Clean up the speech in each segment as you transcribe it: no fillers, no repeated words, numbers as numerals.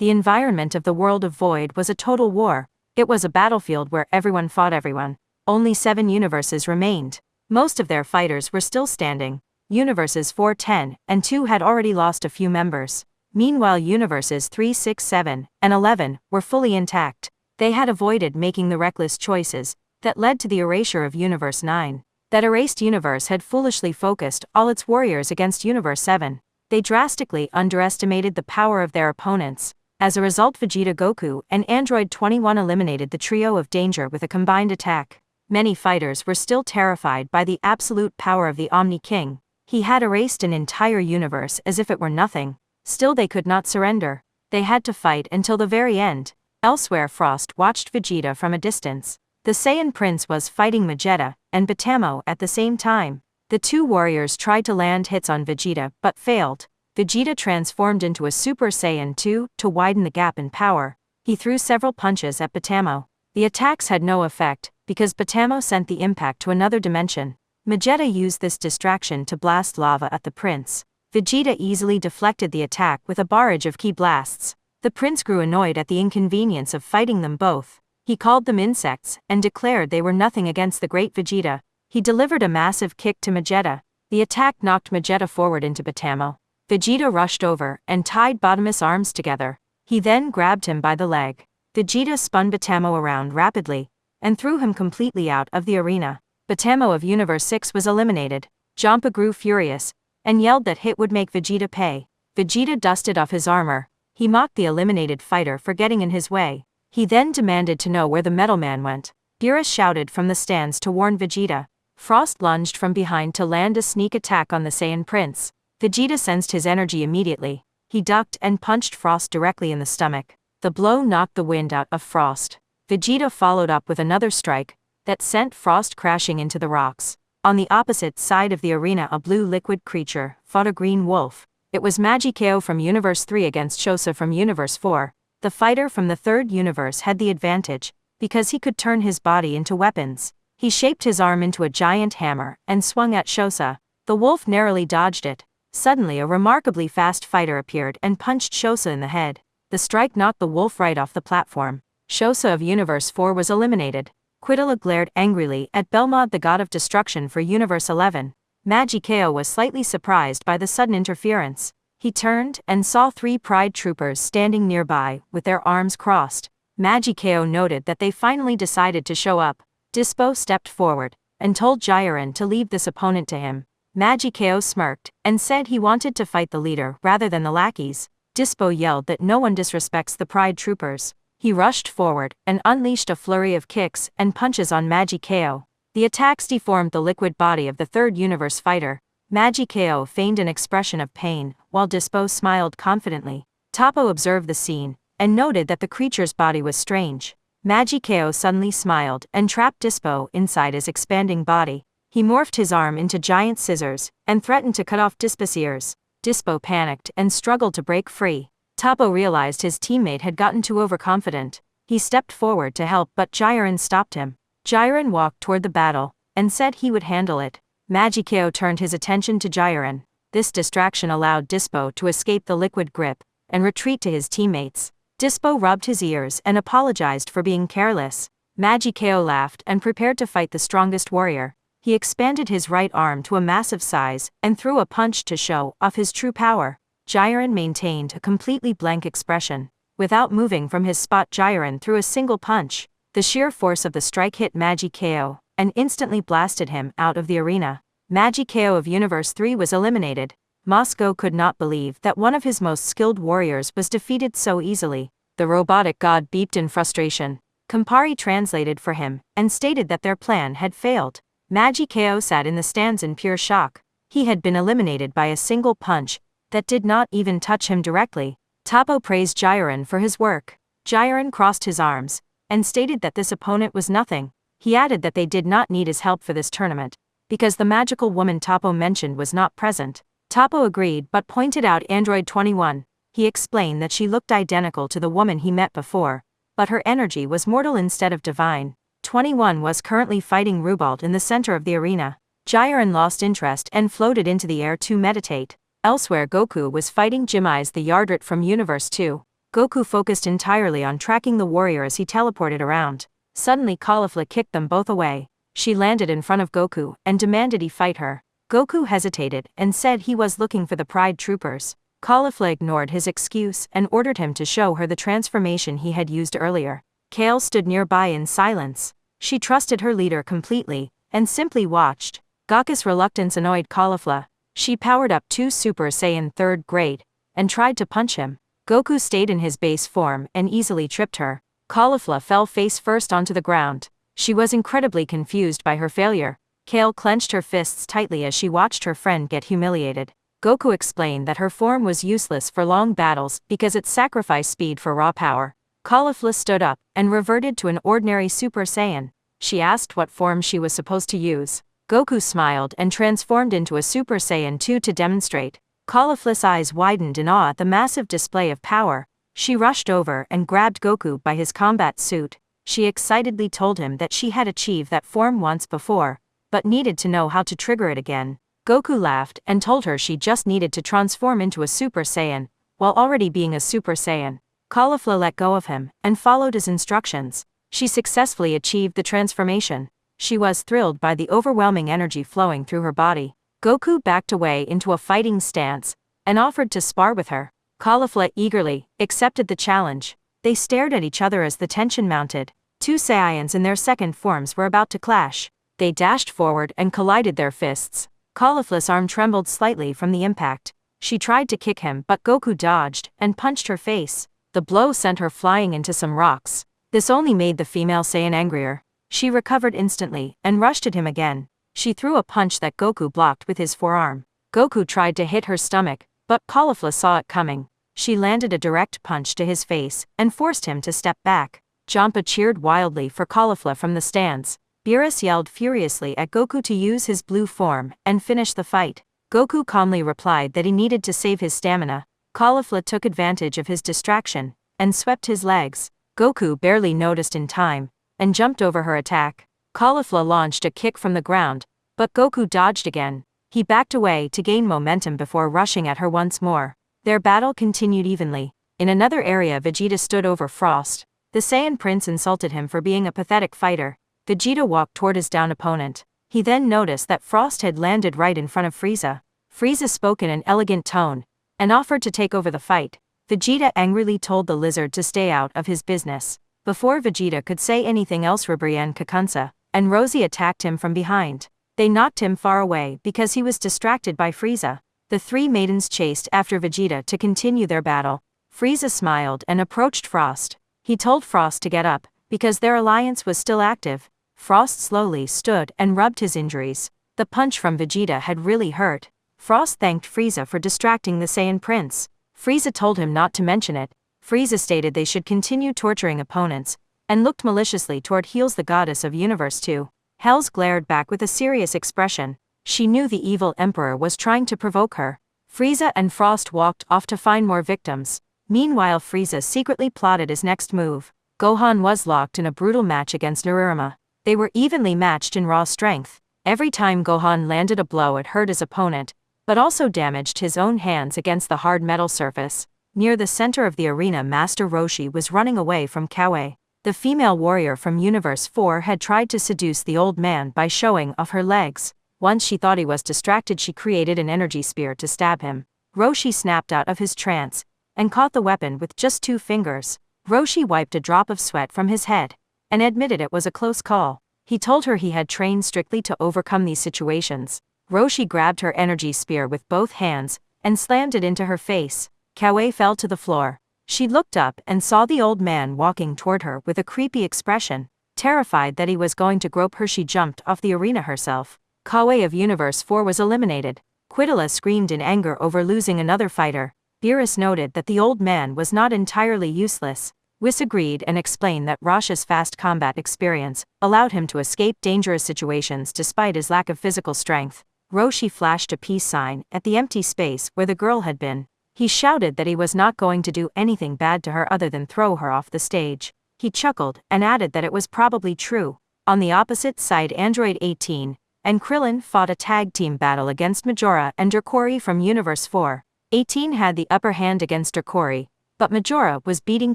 The environment of the world of Void was a total war. It was a battlefield where everyone fought everyone. Only 7 universes remained. Most of their fighters were still standing. Universes 4, 10, and 2 had already lost a few members. Meanwhile universes 3, 6, 7, and 11 were fully intact. They had avoided making the reckless choices that led to the erasure of Universe 9. That erased universe had foolishly focused all its warriors against Universe 7. They drastically underestimated the power of their opponents. As a result, Vegeta, Goku, and Android 21 eliminated the trio of danger with a combined attack. Many fighters were still terrified by the absolute power of the Omni King. He had erased an entire universe as if it were nothing. Still they could not surrender. They had to fight until the very end. Elsewhere, Frost watched Vegeta from a distance. The Saiyan Prince was fighting Vegeta and Batamo at the same time. The two warriors tried to land hits on Vegeta but failed. Vegeta transformed into a Super Saiyan 2 to widen the gap in power. He threw several punches at Batamo. The attacks had no effect because Batamo sent the impact to another dimension. Vegeta used this distraction to blast lava at the prince. Vegeta easily deflected the attack with a barrage of ki blasts. The prince grew annoyed at the inconvenience of fighting them both. He called them insects and declared they were nothing against the great Vegeta. He delivered a massive kick to Vegeta. The attack knocked Vegeta forward into Batamo. Vegeta rushed over and tied Bottom's arms together. He then grabbed him by the leg. Vegeta spun Batamo around rapidly and threw him completely out of the arena. Batamo of Universe 6 was eliminated. Jampa grew furious and yelled that hit would make Vegeta pay. Vegeta dusted off his armor. He mocked the eliminated fighter for getting in his way. He then demanded to know where the Metal Man went. Beerus shouted from the stands to warn Vegeta. Frost lunged from behind to land a sneak attack on the Saiyan Prince. Vegeta sensed his energy immediately. He ducked and punched Frost directly in the stomach. The blow knocked the wind out of Frost. Vegeta followed up with another strike that sent Frost crashing into the rocks. On the opposite side of the arena, a blue liquid creature fought a green wolf. It was Magikeo from Universe 3 against Shosa from Universe 4. The fighter from the third universe had the advantage because he could turn his body into weapons. He shaped his arm into a giant hammer and swung at Shosa. The wolf narrowly dodged it. Suddenly a remarkably fast fighter appeared and punched Shosa in the head. The strike knocked the wolf right off the platform. Shosa of Universe 4 was eliminated. Quidala glared angrily at Belmod, the god of destruction for Universe 11. Magikeo was slightly surprised by the sudden interference. He turned and saw 3 Pride troopers standing nearby with their arms crossed. Magikeo noted that they finally decided to show up. Dispo stepped forward and told Jiren to leave this opponent to him. Magikeo smirked and said he wanted to fight the leader rather than the lackeys. Dispo yelled that no one disrespects the Pride troopers. He rushed forward and unleashed a flurry of kicks and punches on Magikeo. The attacks deformed the liquid body of the third universe fighter. Magikeo feigned an expression of pain, while Dispo smiled confidently. Toppo observed the scene and noted that the creature's body was strange. Magikeo suddenly smiled and trapped Dispo inside his expanding body. He morphed his arm into giant scissors and threatened to cut off Dispo's ears. Dispo panicked and struggled to break free. Toppo realized his teammate had gotten too overconfident. He stepped forward to help, but Jiren stopped him. Jiren walked toward the battle and said he would handle it. Magikeo turned his attention to Jiren. This distraction allowed Dispo to escape the liquid grip and retreat to his teammates. Dispo rubbed his ears and apologized for being careless. Magikeo laughed and prepared to fight the strongest warrior. He expanded his right arm to a massive size and threw a punch to show off his true power. Jiren maintained a completely blank expression. Without moving from his spot, Jiren threw a single punch. The sheer force of the strike hit Magikeo and instantly blasted him out of the arena. Magikeo of Universe 3 was eliminated. Moscow could not believe that one of his most skilled warriors was defeated so easily. The robotic god beeped in frustration. Campari translated for him and stated that their plan had failed. Magikeo sat in the stands in pure shock. He had been eliminated by a single punch that did not even touch him directly. Toppo praised Jiren for his work. Jiren crossed his arms and stated that this opponent was nothing. He added that they did not need his help for this tournament because the magical woman Toppo mentioned was not present. Toppo agreed but pointed out Android 21. He explained that she looked identical to the woman he met before, but her energy was mortal instead of divine. 21 was currently fighting Rubalt in the center of the arena. Jiren lost interest and floated into the air to meditate. Elsewhere, Goku was fighting Jimai's the Yardrat from Universe 2. Goku focused entirely on tracking the warrior as he teleported around. Suddenly Caulifla kicked them both away. She landed in front of Goku and demanded he fight her. Goku hesitated and said he was looking for the Pride Troopers. Caulifla ignored his excuse and ordered him to show her the transformation he had used earlier. Kale stood nearby in silence. She trusted her leader completely and simply watched. Goku's reluctance annoyed Caulifla. She powered up 2 Super Saiyan 3rd grade and tried to punch him. Goku stayed in his base form and easily tripped her. Caulifla fell face first onto the ground. She was incredibly confused by her failure. Kale clenched her fists tightly as she watched her friend get humiliated. Goku explained that her form was useless for long battles because it sacrificed speed for raw power. Caulifla stood up and reverted to an ordinary Super Saiyan. She asked what form she was supposed to use. Goku smiled and transformed into a Super Saiyan 2 to demonstrate. Caulifla's eyes widened in awe at the massive display of power. She rushed over and grabbed Goku by his combat suit. She excitedly told him that she had achieved that form once before, but needed to know how to trigger it again. Goku laughed and told her she just needed to transform into a Super Saiyan, while already being a Super Saiyan. Caulifla let go of him and followed his instructions. She successfully achieved the transformation. She was thrilled by the overwhelming energy flowing through her body. Goku backed away into a fighting stance and offered to spar with her. Caulifla eagerly accepted the challenge. They stared at each other as the tension mounted. 2 Saiyans in their second forms were about to clash. They dashed forward and collided their fists. Caulifla's arm trembled slightly from the impact. She tried to kick him but Goku dodged and punched her face. The blow sent her flying into some rocks. This only made the female Saiyan angrier. She recovered instantly and rushed at him again. She threw a punch that Goku blocked with his forearm. Goku tried to hit her stomach, but Caulifla saw it coming. She landed a direct punch to his face and forced him to step back. Champa cheered wildly for Caulifla from the stands. Beerus yelled furiously at Goku to use his blue form and finish the fight. Goku calmly replied that he needed to save his stamina. Caulifla took advantage of his distraction and swept his legs. Goku barely noticed in time and jumped over her attack. Caulifla launched a kick from the ground, but Goku dodged again. He backed away to gain momentum before rushing at her once more. Their battle continued evenly. In another area, Vegeta stood over Frost. The Saiyan Prince insulted him for being a pathetic fighter. Vegeta walked toward his down opponent. He then noticed that Frost had landed right in front of Frieza. Frieza spoke in an elegant tone and offered to take over the fight. Vegeta angrily told the lizard to stay out of his business. Before Vegeta could say anything else, Ribrian Kakunsa and Rosie attacked him from behind. They knocked him far away because he was distracted by Frieza. The 3 maidens chased after Vegeta to continue their battle. Frieza smiled and approached Frost. He told Frost to get up because their alliance was still active. Frost slowly stood and rubbed his injuries. The punch from Vegeta had really hurt. Frost thanked Frieza for distracting the Saiyan Prince. Frieza told him not to mention it. Frieza stated they should continue torturing opponents, and looked maliciously toward Heels, the goddess of Universe 2. Hells glared back with a serious expression. She knew the evil Emperor was trying to provoke her. Frieza and Frost walked off to find more victims. Meanwhile, Frieza secretly plotted his next move. Gohan was locked in a brutal match against Naririma. They were evenly matched in raw strength. Every time Gohan landed a blow, it hurt his opponent, but also damaged his own hands against the hard metal surface. Near the center of the arena, Master Roshi was running away from Kawaii. The female warrior from Universe 4 had tried to seduce the old man by showing off her legs. Once she thought he was distracted, she created an energy spear to stab him. Roshi snapped out of his trance and caught the weapon with just 2 fingers. Roshi wiped a drop of sweat from his head and admitted it was a close call. He told her he had trained strictly to overcome these situations. Roshi grabbed her energy spear with both hands and slammed it into her face. Kawaii fell to the floor. She looked up and saw the old man walking toward her with a creepy expression. Terrified that he was going to grope her, she jumped off the arena herself. Kawaii of Universe 4 was eliminated. Quidala screamed in anger over losing another fighter. Beerus noted that the old man was not entirely useless. Whis agreed and explained that Rosh's fast combat experience allowed him to escape dangerous situations despite his lack of physical strength. Roshi flashed a peace sign at the empty space where the girl had been. He shouted that he was not going to do anything bad to her other than throw her off the stage. He chuckled and added that it was probably true. On the opposite side, Android 18 and Krillin fought a tag team battle against Majora and Dracori from Universe 4. 18 had the upper hand against Dracori, but Majora was beating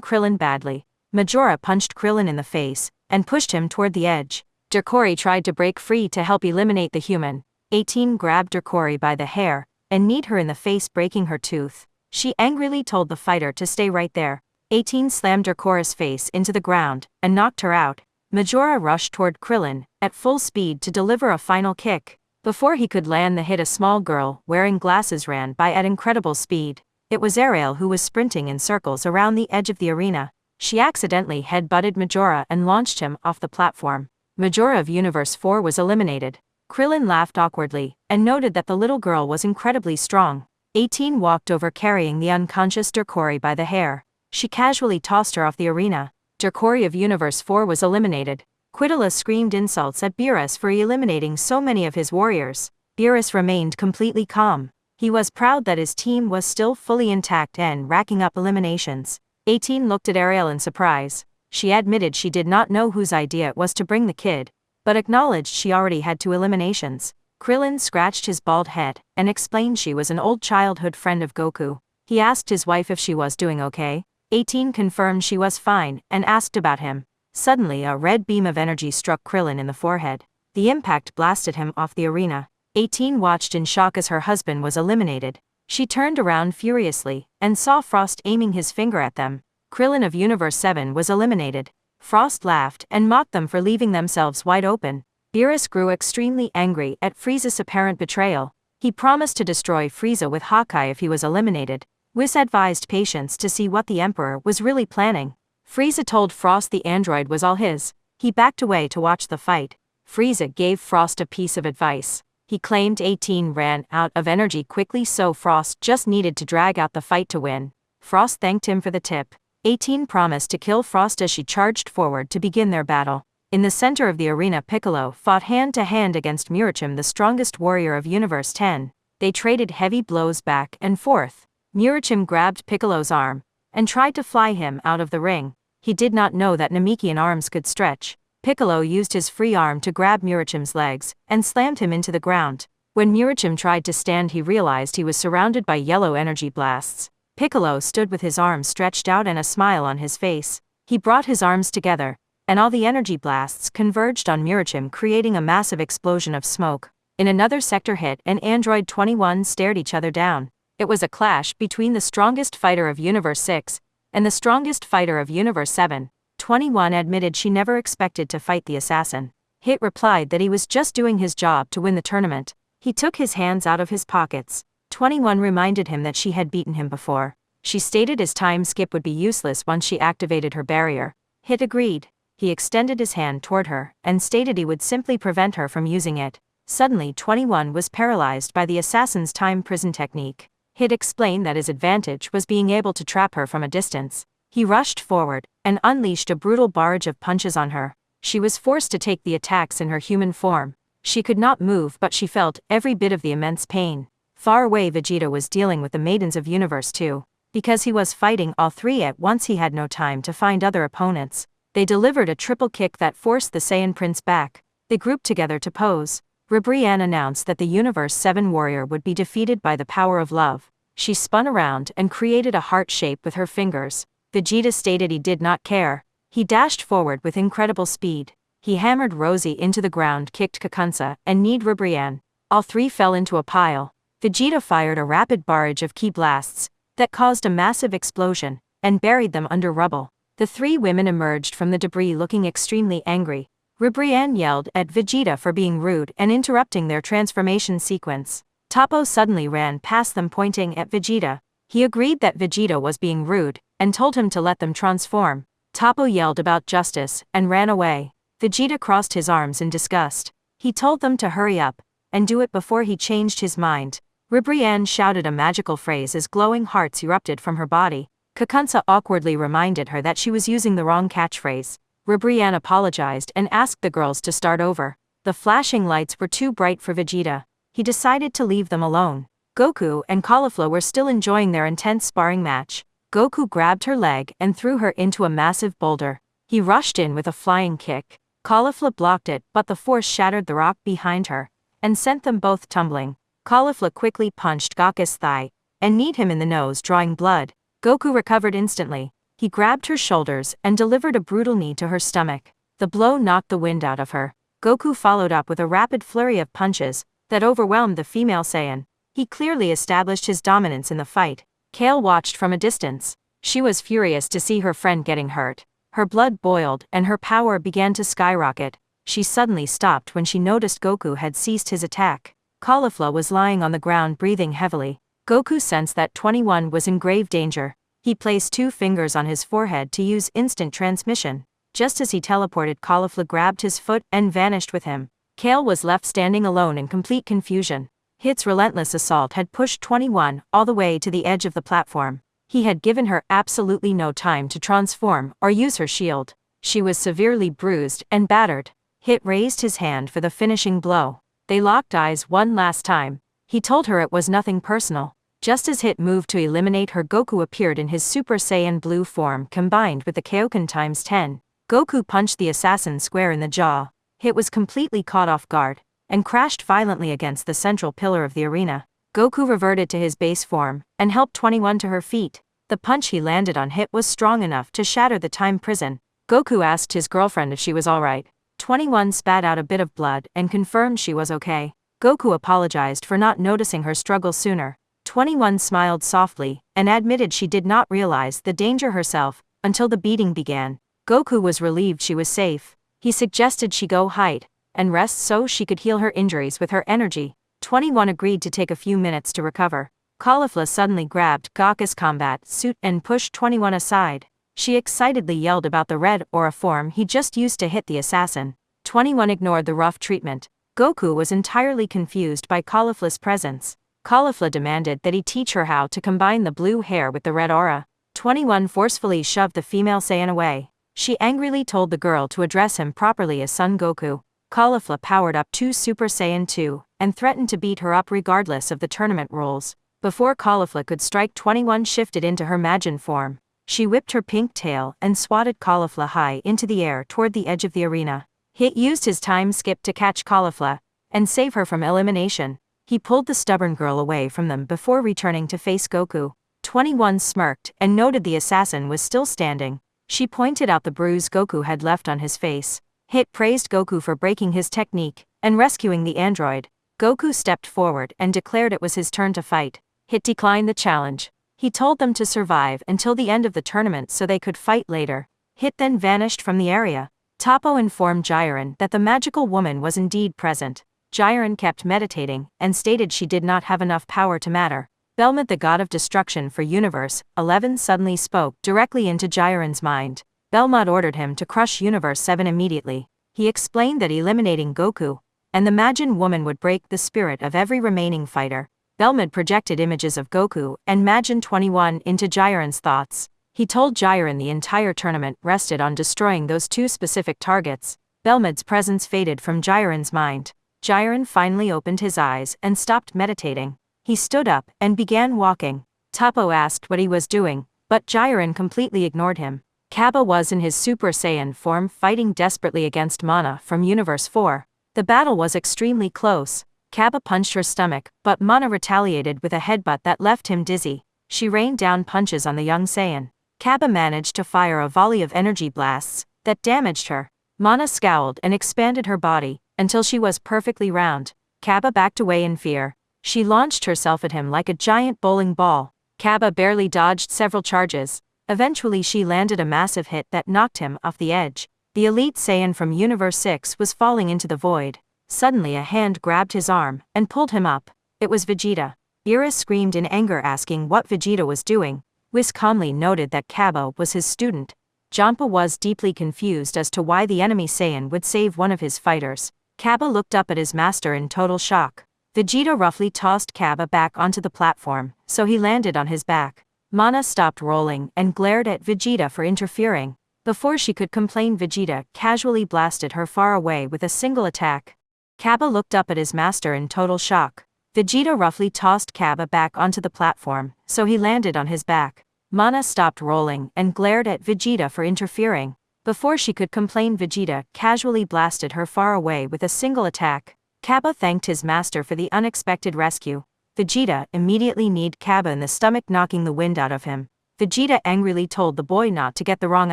Krillin badly. Majora punched Krillin in the face and pushed him toward the edge. Dokuri tried to break free to help eliminate the human. 18 grabbed Dokuri by the hair and kneed her in the face, breaking her tooth. She angrily told the fighter to stay right there. 18 slammed Dokuri's face into the ground and knocked her out. Majora rushed toward Krillin at full speed to deliver a final kick. Before he could land the hit, a small girl wearing glasses ran by at incredible speed. It was Ariel, who was sprinting in circles around the edge of the arena. She accidentally head-butted Majora and launched him off the platform. Majora of Universe 4 was eliminated. Krillin laughed awkwardly and noted that the little girl was incredibly strong. 18 walked over carrying the unconscious Dokuri by the hair. She casually tossed her off the arena. Dokuri of Universe 4 was eliminated. Quidala screamed insults at Beerus for eliminating so many of his warriors. Beerus remained completely calm. He was proud that his team was still fully intact and racking up eliminations. 18 looked at Ariel in surprise. She admitted she did not know whose idea it was to bring the kid, but acknowledged she already had 2 eliminations. Krillin scratched his bald head and explained she was an old childhood friend of Goku. He asked his wife if she was doing okay. 18 confirmed she was fine and asked about him. Suddenly a red beam of energy struck Krillin in the forehead. The impact blasted him off the arena. 18 watched in shock as her husband was eliminated. She turned around furiously and saw Frost aiming his finger at them. Krillin of Universe 7 was eliminated. Frost laughed and mocked them for leaving themselves wide open. Beerus grew extremely angry at Frieza's apparent betrayal. He promised to destroy Frieza with Hawkeye if he was eliminated. Whis advised patience to see what the Emperor was really planning. Frieza told Frost the android was all his. He backed away to watch the fight. Frieza gave Frost a piece of advice. He claimed 18 ran out of energy quickly, so Frost just needed to drag out the fight to win. Frost thanked him for the tip. 18 promised to kill Frost as she charged forward to begin their battle. In the center of the arena, Piccolo fought hand-to-hand against Murichim, the strongest warrior of Universe 10. They traded heavy blows back and forth. Murichim grabbed Piccolo's arm and tried to fly him out of the ring. He did not know that Namekian arms could stretch. Piccolo used his free arm to grab Murichim's legs and slammed him into the ground. When Murichim tried to stand, he realized he was surrounded by yellow energy blasts. Piccolo stood with his arms stretched out and a smile on his face. He brought his arms together, and all the energy blasts converged on Murichim, creating a massive explosion of smoke. In another sector, Hit and Android 21 stared each other down. It was a clash between the strongest fighter of Universe 6 and the strongest fighter of Universe 7. 21 admitted she never expected to fight the assassin. Hit replied that he was just doing his job to win the tournament. He took his hands out of his pockets. 21 reminded him that she had beaten him before. She stated his time skip would be useless once she activated her barrier. Hit agreed. He extended his hand toward her and stated he would simply prevent her from using it. Suddenly 21 was paralyzed by the assassin's time prison technique. Hit explained that his advantage was being able to trap her from a distance. He rushed forward and unleashed a brutal barrage of punches on her. She was forced to take the attacks in her human form. She could not move, but she felt every bit of the immense pain. Far away, Vegeta was dealing with the Maidens of Universe 2. Because he was fighting all 3 at once, he had no time to find other opponents. They delivered a triple kick that forced the Saiyan Prince back. They grouped together to pose. Ribrianne announced that the Universe 7 warrior would be defeated by the power of love. She spun around and created a heart shape with her fingers. Vegeta stated he did not care. He dashed forward with incredible speed. He hammered Rosie into the ground, kicked Kakunsa, and kneed Ribrianne. All 3 fell into a pile. Vegeta fired a rapid barrage of ki blasts that caused a massive explosion and buried them under rubble. The 3 women emerged from the debris looking extremely angry. Ribrianne yelled at Vegeta for being rude and interrupting their transformation sequence. Toppo suddenly ran past them, pointing at Vegeta. He agreed that Vegeta was being rude and told him to let them transform. Toppo yelled about justice and ran away. Vegeta crossed his arms in disgust. He told them to hurry up and do it before he changed his mind. Ribrianne shouted a magical phrase as glowing hearts erupted from her body. Kakunsa awkwardly reminded her that she was using the wrong catchphrase. Ribrianne apologized and asked the girls to start over. The flashing lights were too bright for Vegeta. He decided to leave them alone. Goku and Caulifla were still enjoying their intense sparring match. Goku grabbed her leg and threw her into a massive boulder. He rushed in with a flying kick. Caulifla blocked it, but the force shattered the rock behind her and sent them both tumbling. Caulifla quickly punched Gaka's thigh and kneed him in the nose, drawing blood. Goku recovered instantly. He grabbed her shoulders and delivered a brutal knee to her stomach. The blow knocked the wind out of her. Goku followed up with a rapid flurry of punches that overwhelmed the female Saiyan. He clearly established his dominance in the fight. Kale watched from a distance. She was furious to see her friend getting hurt. Her blood boiled and her power began to skyrocket. She suddenly stopped when she noticed Goku had ceased his attack. Caulifla was lying on the ground breathing heavily. Goku sensed that 21 was in grave danger. He placed 2 fingers on his forehead to use instant transmission. Just as he teleported, Caulifla grabbed his foot and vanished with him. Kale was left standing alone in complete confusion. Hit's relentless assault had pushed 21 all the way to the edge of the platform. He had given her absolutely no time to transform or use her shield. She was severely bruised and battered. Hit raised his hand for the finishing blow. They locked eyes one last time. He told her it was nothing personal. Just as Hit moved to eliminate her, Goku appeared in his Super Saiyan blue form combined with the Kaioken times 10. Goku punched the assassin square in the jaw. Hit was completely caught off guard and crashed violently against the central pillar of the arena. Goku reverted to his base form and helped 21 to her feet. The punch he landed on Hit was strong enough to shatter the time prison. Goku asked his girlfriend if she was alright. 21 spat out a bit of blood and confirmed she was okay. Goku apologized for not noticing her struggle sooner. 21 smiled softly and admitted she did not realize the danger herself until the beating began. Goku was relieved she was safe. He suggested she go hide and rest so she could heal her injuries with her energy. 21 agreed to take a few minutes to recover. Caulifla suddenly grabbed Goku's combat suit and pushed 21 aside. She excitedly yelled about the red aura form he just used to hit the assassin. 21 ignored the rough treatment. Goku was entirely confused by Caulifla's presence. Caulifla demanded that he teach her how to combine the blue hair with the red aura. 21 forcefully shoved the female Saiyan away. She angrily told the girl to address him properly as Son Goku. Caulifla powered up to Super Saiyan 2 and threatened to beat her up regardless of the tournament rules. Before Caulifla could strike, 21 shifted into her Majin form. She whipped her pink tail and swatted Caulifla high into the air toward the edge of the arena. Hit used his time skip to catch Caulifla and save her from elimination. He pulled the stubborn girl away from them before returning to face Goku. 21 smirked and noted the assassin was still standing. She pointed out the bruise Goku had left on his face. Hit praised Goku for breaking his technique and rescuing the android. Goku stepped forward and declared it was his turn to fight. Hit declined the challenge. He told them to survive until the end of the tournament so they could fight later. Hit then vanished from the area. Toppo informed Jiren that the magical woman was indeed present. Jiren kept meditating and stated she did not have enough power to matter. Belmont, the god of destruction for Universe 11, suddenly spoke directly into Jiren's mind. Belmont ordered him to crush Universe 7 immediately. He explained that eliminating Goku and the Majin woman would break the spirit of every remaining fighter. Belmont projected images of Goku and Majin 21 into Jiren's thoughts. He told Jiren the entire tournament rested on destroying those 2 specific targets. Belmont's presence faded from Jiren's mind. Jiren finally opened his eyes and stopped meditating. He stood up and began walking. Toppo asked what he was doing, but Jiren completely ignored him. Cabba was in his Super Saiyan form fighting desperately against Mana from Universe 4. The battle was extremely close. Cabba punched her stomach, but Mana retaliated with a headbutt that left him dizzy. She rained down punches on the young Saiyan. Cabba managed to fire a volley of energy blasts that damaged her. Mana scowled and expanded her body until she was perfectly round. Cabba backed away in fear. She launched herself at him like a giant bowling ball. Cabba barely dodged several charges. Eventually she landed a massive hit that knocked him off the edge. The elite Saiyan from Universe 6 was falling into the void. Suddenly a hand grabbed his arm and pulled him up. It was Vegeta. Iris screamed in anger, asking what Vegeta was doing. Whis calmly noted that Cabba was his student. Jampa was deeply confused as to why the enemy Saiyan would save one of his fighters. Cabba looked up at his master in total shock. Vegeta roughly tossed Cabba back onto the platform, so he landed on his back. Mana stopped rolling and glared at Vegeta for interfering. Before she could complain, Vegeta casually blasted her far away with a single attack. Cabba looked up at his master in total shock. Vegeta roughly tossed Cabba back onto the platform, so he landed on his back. Mana stopped rolling and glared at Vegeta for interfering. Before she could complain, Vegeta casually blasted her far away with a single attack. Cabba thanked his master for the unexpected rescue. Vegeta immediately kneed Cabba in the stomach, knocking the wind out of him. Vegeta angrily told the boy not to get the wrong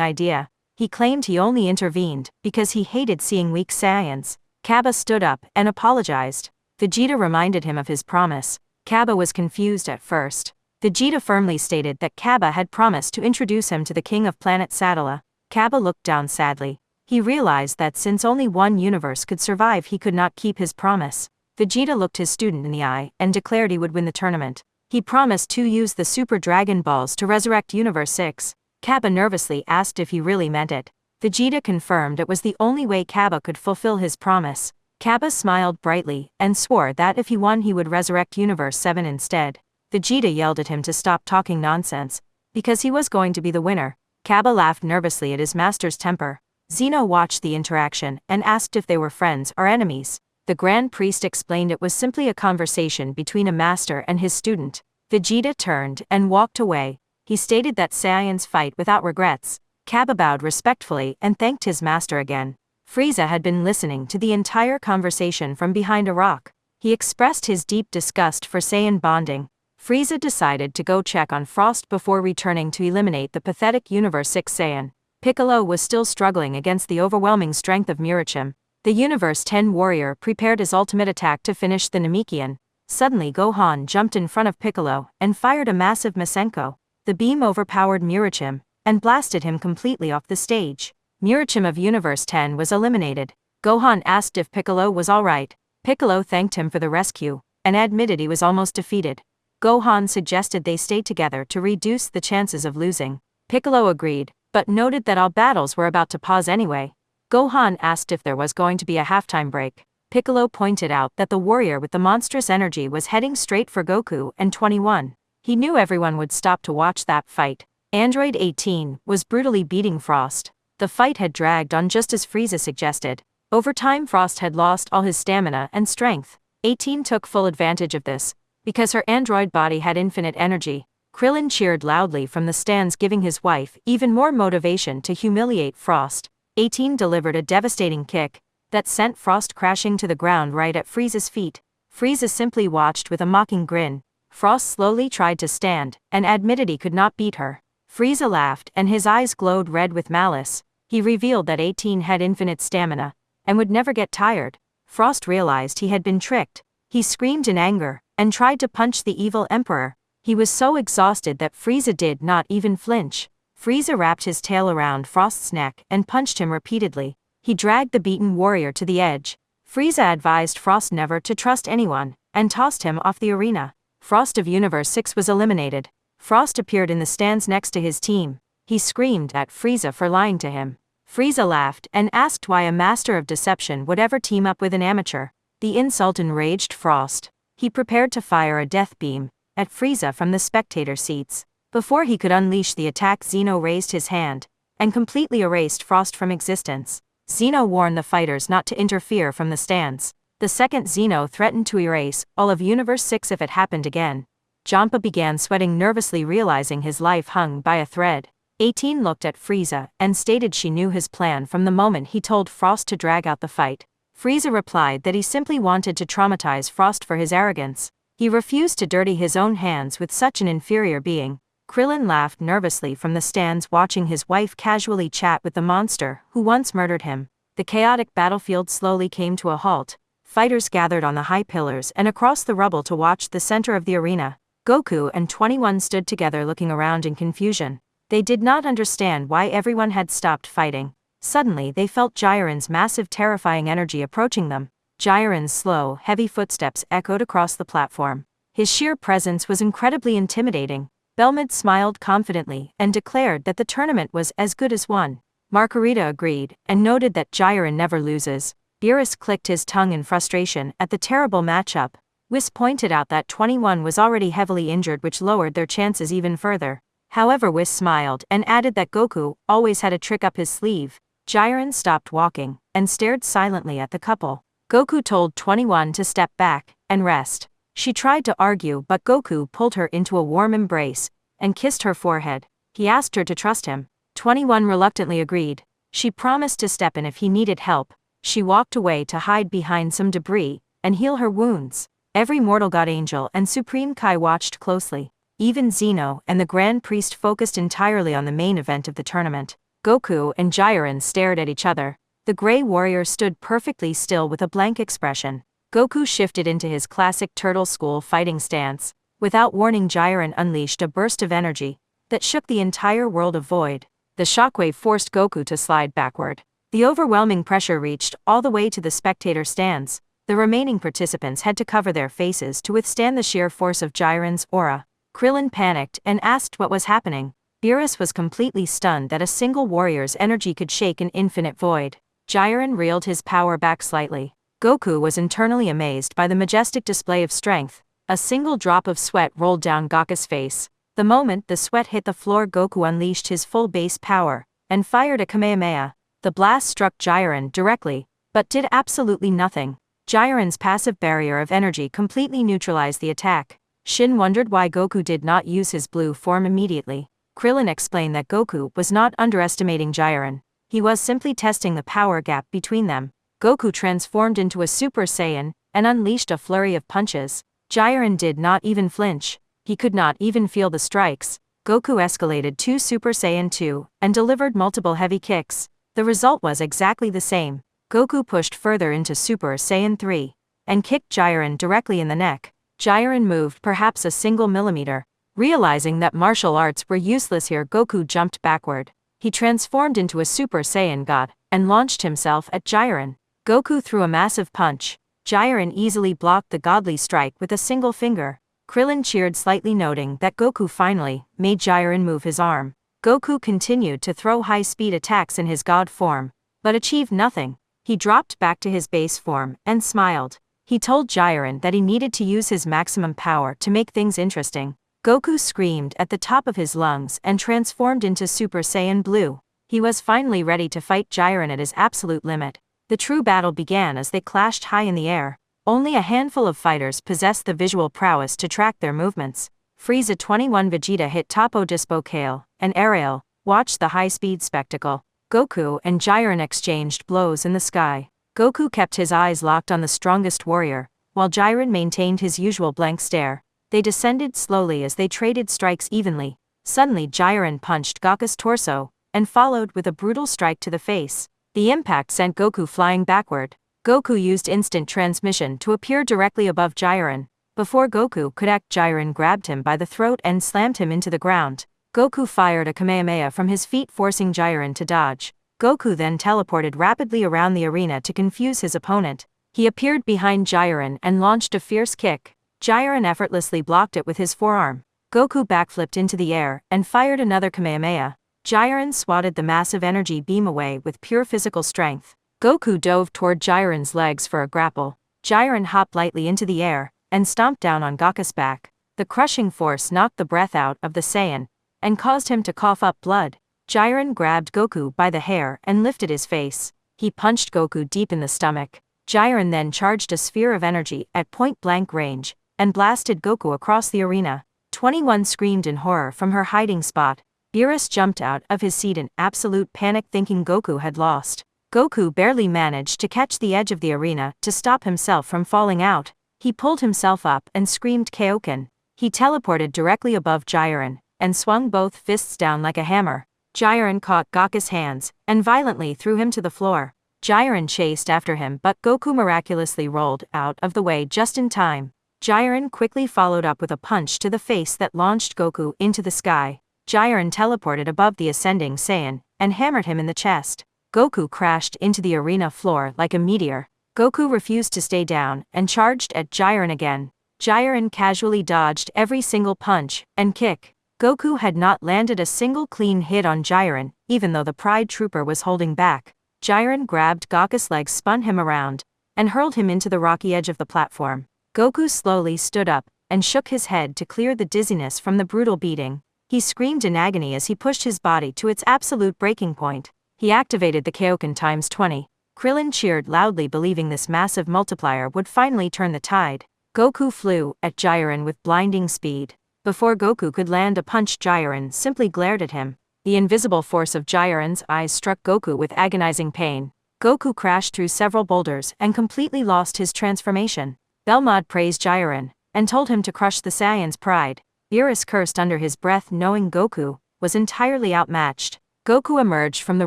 idea. He claimed he only intervened because he hated seeing weak Saiyans. Kaba stood up and apologized. Vegeta reminded him of his promise. Kaba was confused at first. Vegeta firmly stated that Kaba had promised to introduce him to the king of planet Sadala. Kaba looked down sadly. He realized that since only one universe could survive, he could not keep his promise. Vegeta looked his student in the eye and declared he would win the tournament. He promised to use the Super Dragon Balls to resurrect Universe 6. Kaba nervously asked if he really meant it. Vegeta confirmed it was the only way Kaba could fulfill his promise. Kaba smiled brightly and swore that if he won he would resurrect Universe 7 instead. Vegeta yelled at him to stop talking nonsense, because he was going to be the winner. Kaba laughed nervously at his master's temper. Zeno watched the interaction and asked if they were friends or enemies. The Grand Priest explained it was simply a conversation between a master and his student. Vegeta turned and walked away. He stated that Saiyans fight without regrets. Kaba bowed respectfully and thanked his master again. Frieza had been listening to the entire conversation from behind a rock. He expressed his deep disgust for Saiyan bonding. Frieza decided to go check on Frost before returning to eliminate the pathetic Universe 6 Saiyan. Piccolo was still struggling against the overwhelming strength of Mirachim. The Universe 10 warrior prepared his ultimate attack to finish the Namekian. Suddenly Gohan jumped in front of Piccolo and fired a massive Masenko. The beam overpowered Mirachim and blasted him completely off the stage. Mirachim of Universe 10 was eliminated. Gohan asked if Piccolo was alright. Piccolo thanked him for the rescue and admitted he was almost defeated. Gohan suggested they stay together to reduce the chances of losing. Piccolo agreed, but noted that all battles were about to pause anyway. Gohan asked if there was going to be a halftime break. Piccolo pointed out that the warrior with the monstrous energy was heading straight for Goku and 21. He knew everyone would stop to watch that fight. Android 18 was brutally beating Frost. The fight had dragged on just as Frieza suggested. Over time Frost had lost all his stamina and strength. 18 took full advantage of this, because her android body had infinite energy. Krillin cheered loudly from the stands, giving his wife even more motivation to humiliate Frost. 18 delivered a devastating kick that sent Frost crashing to the ground right at Frieza's feet. Frieza simply watched with a mocking grin. Frost slowly tried to stand and admitted he could not beat her. Frieza laughed and his eyes glowed red with malice. He revealed that 18 had infinite stamina and would never get tired. Frost realized he had been tricked. He screamed in anger and tried to punch the evil emperor. He was so exhausted that Frieza did not even flinch. Frieza wrapped his tail around Frost's neck and punched him repeatedly. He dragged the beaten warrior to the edge. Frieza advised Frost never to trust anyone and tossed him off the arena. Frost of Universe 6 was eliminated. Frost appeared in the stands next to his team. He screamed at Frieza for lying to him. Frieza laughed and asked why a master of deception would ever team up with an amateur. The insult enraged Frost. He prepared to fire a death beam at Frieza from the spectator seats. Before he could unleash the attack, Zeno raised his hand and completely erased Frost from existence. Zeno warned the fighters not to interfere from the stands. The second Zeno threatened to erase all of Universe 6 if it happened again. Jampa began sweating nervously, realizing his life hung by a thread. 18 looked at Frieza and stated she knew his plan from the moment he told Frost to drag out the fight. Frieza replied that he simply wanted to traumatize Frost for his arrogance. He refused to dirty his own hands with such an inferior being. Krillin laughed nervously from the stands, watching his wife casually chat with the monster who once murdered him. The chaotic battlefield slowly came to a halt. Fighters gathered on the high pillars and across the rubble to watch the center of the arena. Goku and 21 stood together looking around in confusion. They did not understand why everyone had stopped fighting. Suddenly they felt Jiren's massive, terrifying energy approaching them. Jiren's slow, heavy footsteps echoed across the platform. His sheer presence was incredibly intimidating. Belmont smiled confidently and declared that the tournament was as good as won. Margarita agreed and noted that Jiren never loses. Beerus clicked his tongue in frustration at the terrible matchup. Whis pointed out that 21 was already heavily injured, which lowered their chances even further. However, Whis smiled and added that Goku always had a trick up his sleeve. Jiren stopped walking and stared silently at the couple. Goku told 21 to step back and rest. She tried to argue, but Goku pulled her into a warm embrace and kissed her forehead. He asked her to trust him. 21 reluctantly agreed. She promised to step in if he needed help. She walked away to hide behind some debris and heal her wounds. Every mortal god, angel, and Supreme Kai watched closely. Even Zeno and the Grand Priest focused entirely on the main event of the tournament. Goku and Jiren stared at each other. The Grey Warrior stood perfectly still with a blank expression. Goku shifted into his classic Turtle School fighting stance. Without warning, Jiren unleashed a burst of energy that shook the entire world of Void. The shockwave forced Goku to slide backward. The overwhelming pressure reached all the way to the spectator stands. The remaining participants had to cover their faces to withstand the sheer force of Jiren's aura. Krillin panicked and asked what was happening. Beerus was completely stunned that a single warrior's energy could shake an infinite void. Jiren reeled his power back slightly. Goku was internally amazed by the majestic display of strength. A single drop of sweat rolled down Gokka's face. The moment the sweat hit the floor, Goku unleashed his full base power and fired a Kamehameha. The blast struck Jiren directly, but did absolutely nothing. Jiren's passive barrier of energy completely neutralized the attack. Shin wondered why Goku did not use his blue form immediately. Krillin explained that Goku was not underestimating Jiren. He was simply testing the power gap between them. Goku transformed into a Super Saiyan and unleashed a flurry of punches. Jiren did not even flinch. He could not even feel the strikes. Goku escalated to Super Saiyan 2 and delivered multiple heavy kicks. The result was exactly the same. Goku pushed further into Super Saiyan 3 and kicked Jiren directly in the neck. Jiren moved perhaps a single millimeter. Realizing that martial arts were useless here, Goku jumped backward. He transformed into a Super Saiyan God and launched himself at Jiren. Goku threw a massive punch. Jiren easily blocked the godly strike with a single finger. Krillin cheered slightly, noting that Goku finally made Jiren move his arm. Goku continued to throw high-speed attacks in his god form, but achieved nothing. He dropped back to his base form and smiled. He told Jiren that he needed to use his maximum power to make things interesting. Goku screamed at the top of his lungs and transformed into Super Saiyan Blue. He was finally ready to fight Jiren at his absolute limit. The true battle began as they clashed high in the air. Only a handful of fighters possessed the visual prowess to track their movements. Frieza 21 Vegeta hit Topo Dispo Kale, and Ariel watched the high-speed spectacle. Goku and Jiren exchanged blows in the sky. Goku kept his eyes locked on the strongest warrior, while Jiren maintained his usual blank stare. They descended slowly as they traded strikes evenly. Suddenly Jiren punched Gokka's torso, and followed with a brutal strike to the face. The impact sent Goku flying backward. Goku used instant transmission to appear directly above Jiren. Before Goku could act, Jiren grabbed him by the throat and slammed him into the ground. Goku fired a Kamehameha from his feet, forcing Jiren to dodge. Goku then teleported rapidly around the arena to confuse his opponent. He appeared behind Jiren and launched a fierce kick. Jiren effortlessly blocked it with his forearm. Goku backflipped into the air and fired another Kamehameha. Jiren swatted the massive energy beam away with pure physical strength. Goku dove toward Jiren's legs for a grapple. Jiren hopped lightly into the air and stomped down on Gokka's back. The crushing force knocked the breath out of the Saiyan and caused him to cough up blood. Jiren grabbed Goku by the hair and lifted his face. He punched Goku deep in the stomach. Jiren then charged a sphere of energy at point-blank range and blasted Goku across the arena. 21 screamed in horror from her hiding spot. Beerus jumped out of his seat in absolute panic, thinking Goku had lost. Goku barely managed to catch the edge of the arena to stop himself from falling out. He pulled himself up and screamed Kaioken. He teleported directly above Jiren and swung both fists down like a hammer. Jiren caught Gokka's hands and violently threw him to the floor. Jiren chased after him, but Goku miraculously rolled out of the way just in time. Jiren quickly followed up with a punch to the face that launched Goku into the sky. Jiren teleported above the ascending Saiyan and hammered him in the chest. Goku crashed into the arena floor like a meteor. Goku refused to stay down and charged at Jiren again. Jiren casually dodged every single punch and kick. Goku had not landed a single clean hit on Jiren, even though the Pride Trooper was holding back. Jiren grabbed Gokka's legs, spun him around, and hurled him into the rocky edge of the platform. Goku slowly stood up and shook his head to clear the dizziness from the brutal beating. He screamed in agony as he pushed his body to its absolute breaking point. He activated the Kaioken times 20. Krillin cheered loudly, believing this massive multiplier would finally turn the tide. Goku flew at Jiren with blinding speed. Before Goku could land a punch, Jiren simply glared at him. The invisible force of Jiren's eyes struck Goku with agonizing pain. Goku crashed through several boulders and completely lost his transformation. Belmod praised Jiren and told him to crush the Saiyan's pride. Beerus cursed under his breath knowing Goku was entirely outmatched. Goku emerged from the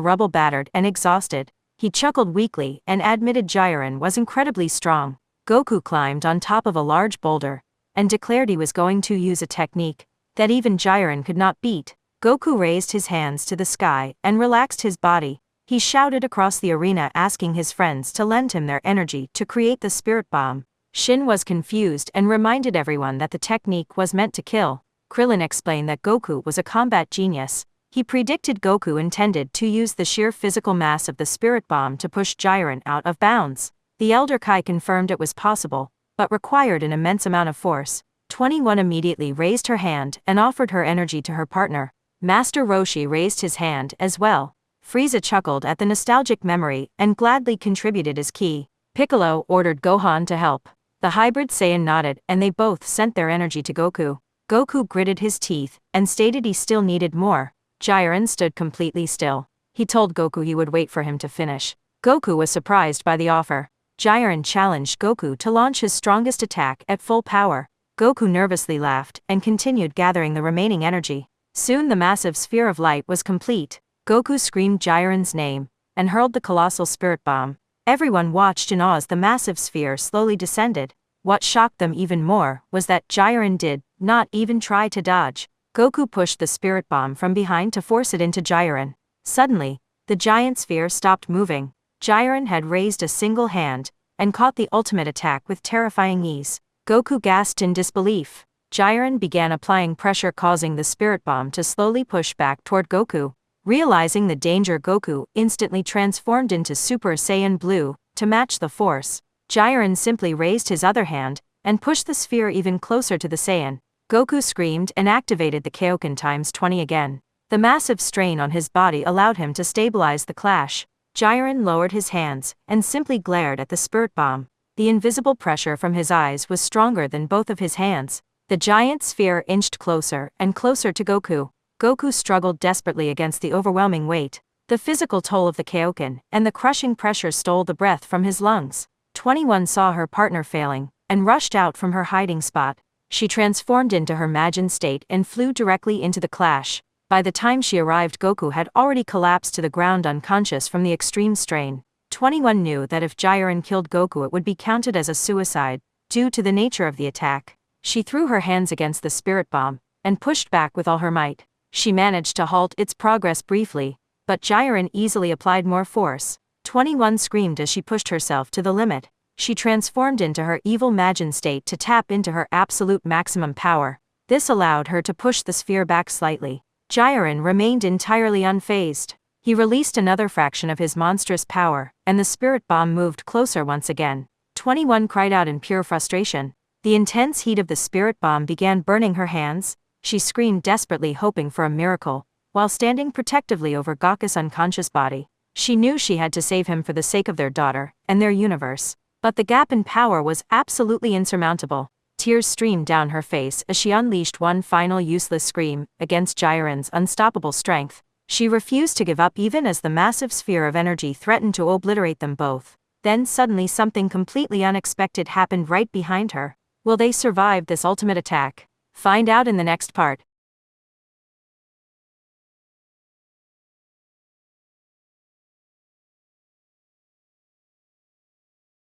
rubble battered and exhausted. He chuckled weakly and admitted Jiren was incredibly strong. Goku climbed on top of a large boulder and declared he was going to use a technique that even Jiren could not beat. Goku raised his hands to the sky and relaxed his body. He shouted across the arena asking his friends to lend him their energy to create the spirit bomb. Shin was confused and reminded everyone that the technique was meant to kill. Krillin explained that Goku was a combat genius. He predicted Goku intended to use the sheer physical mass of the spirit bomb to push Jiren out of bounds. The Elder Kai confirmed it was possible, but required an immense amount of force. 21 immediately raised her hand and offered her energy to her partner. Master Roshi raised his hand as well. Frieza chuckled at the nostalgic memory and gladly contributed his ki. Piccolo ordered Gohan to help. The hybrid Saiyan nodded and they both sent their energy to Goku. Goku gritted his teeth and stated he still needed more. Jiren stood completely still. He told Goku he would wait for him to finish. Goku was surprised by the offer. Jiren challenged Goku to launch his strongest attack at full power. Goku nervously laughed and continued gathering the remaining energy. Soon the massive sphere of light was complete. Goku screamed Jiren's name and hurled the colossal spirit bomb. Everyone watched in awe as the massive sphere slowly descended. What shocked them even more was that Jiren did not even try to dodge. Goku pushed the spirit bomb from behind to force it into Jiren. Suddenly, the giant sphere stopped moving. Jiren had raised a single hand and caught the ultimate attack with terrifying ease. Goku gasped in disbelief. Jiren began applying pressure causing the spirit bomb to slowly push back toward Goku. Realizing the danger, Goku instantly transformed into Super Saiyan Blue to match the force. Jiren simply raised his other hand and pushed the sphere even closer to the Saiyan. Goku screamed and activated the Kaioken times 20 again. The massive strain on his body allowed him to stabilize the clash. Jiren lowered his hands and simply glared at the spirit bomb. The invisible pressure from his eyes was stronger than both of his hands. The giant sphere inched closer and closer to Goku. Goku struggled desperately against the overwhelming weight. The physical toll of the Kaioken and the crushing pressure stole the breath from his lungs. 21 saw her partner failing and rushed out from her hiding spot. She transformed into her Majin state and flew directly into the clash. By the time she arrived, Goku had already collapsed to the ground unconscious from the extreme strain. 21 knew that if Jiren killed Goku it would be counted as a suicide, due to the nature of the attack. She threw her hands against the spirit bomb and pushed back with all her might. She managed to halt its progress briefly, but Jiren easily applied more force. 21 screamed as she pushed herself to the limit. She transformed into her evil Majin state to tap into her absolute maximum power. This allowed her to push the sphere back slightly. Jiren remained entirely unfazed. He released another fraction of his monstrous power, and the spirit bomb moved closer once again. 21 cried out in pure frustration. The intense heat of the spirit bomb began burning her hands. She screamed desperately, hoping for a miracle, while standing protectively over Goku's unconscious body. She knew she had to save him for the sake of their daughter and their universe. But the gap in power was absolutely insurmountable. Tears streamed down her face as she unleashed one final useless scream against Jiren's unstoppable strength. She refused to give up even as the massive sphere of energy threatened to obliterate them both. Then suddenly something completely unexpected happened right behind her. Will they survive this ultimate attack? Find out in the next part.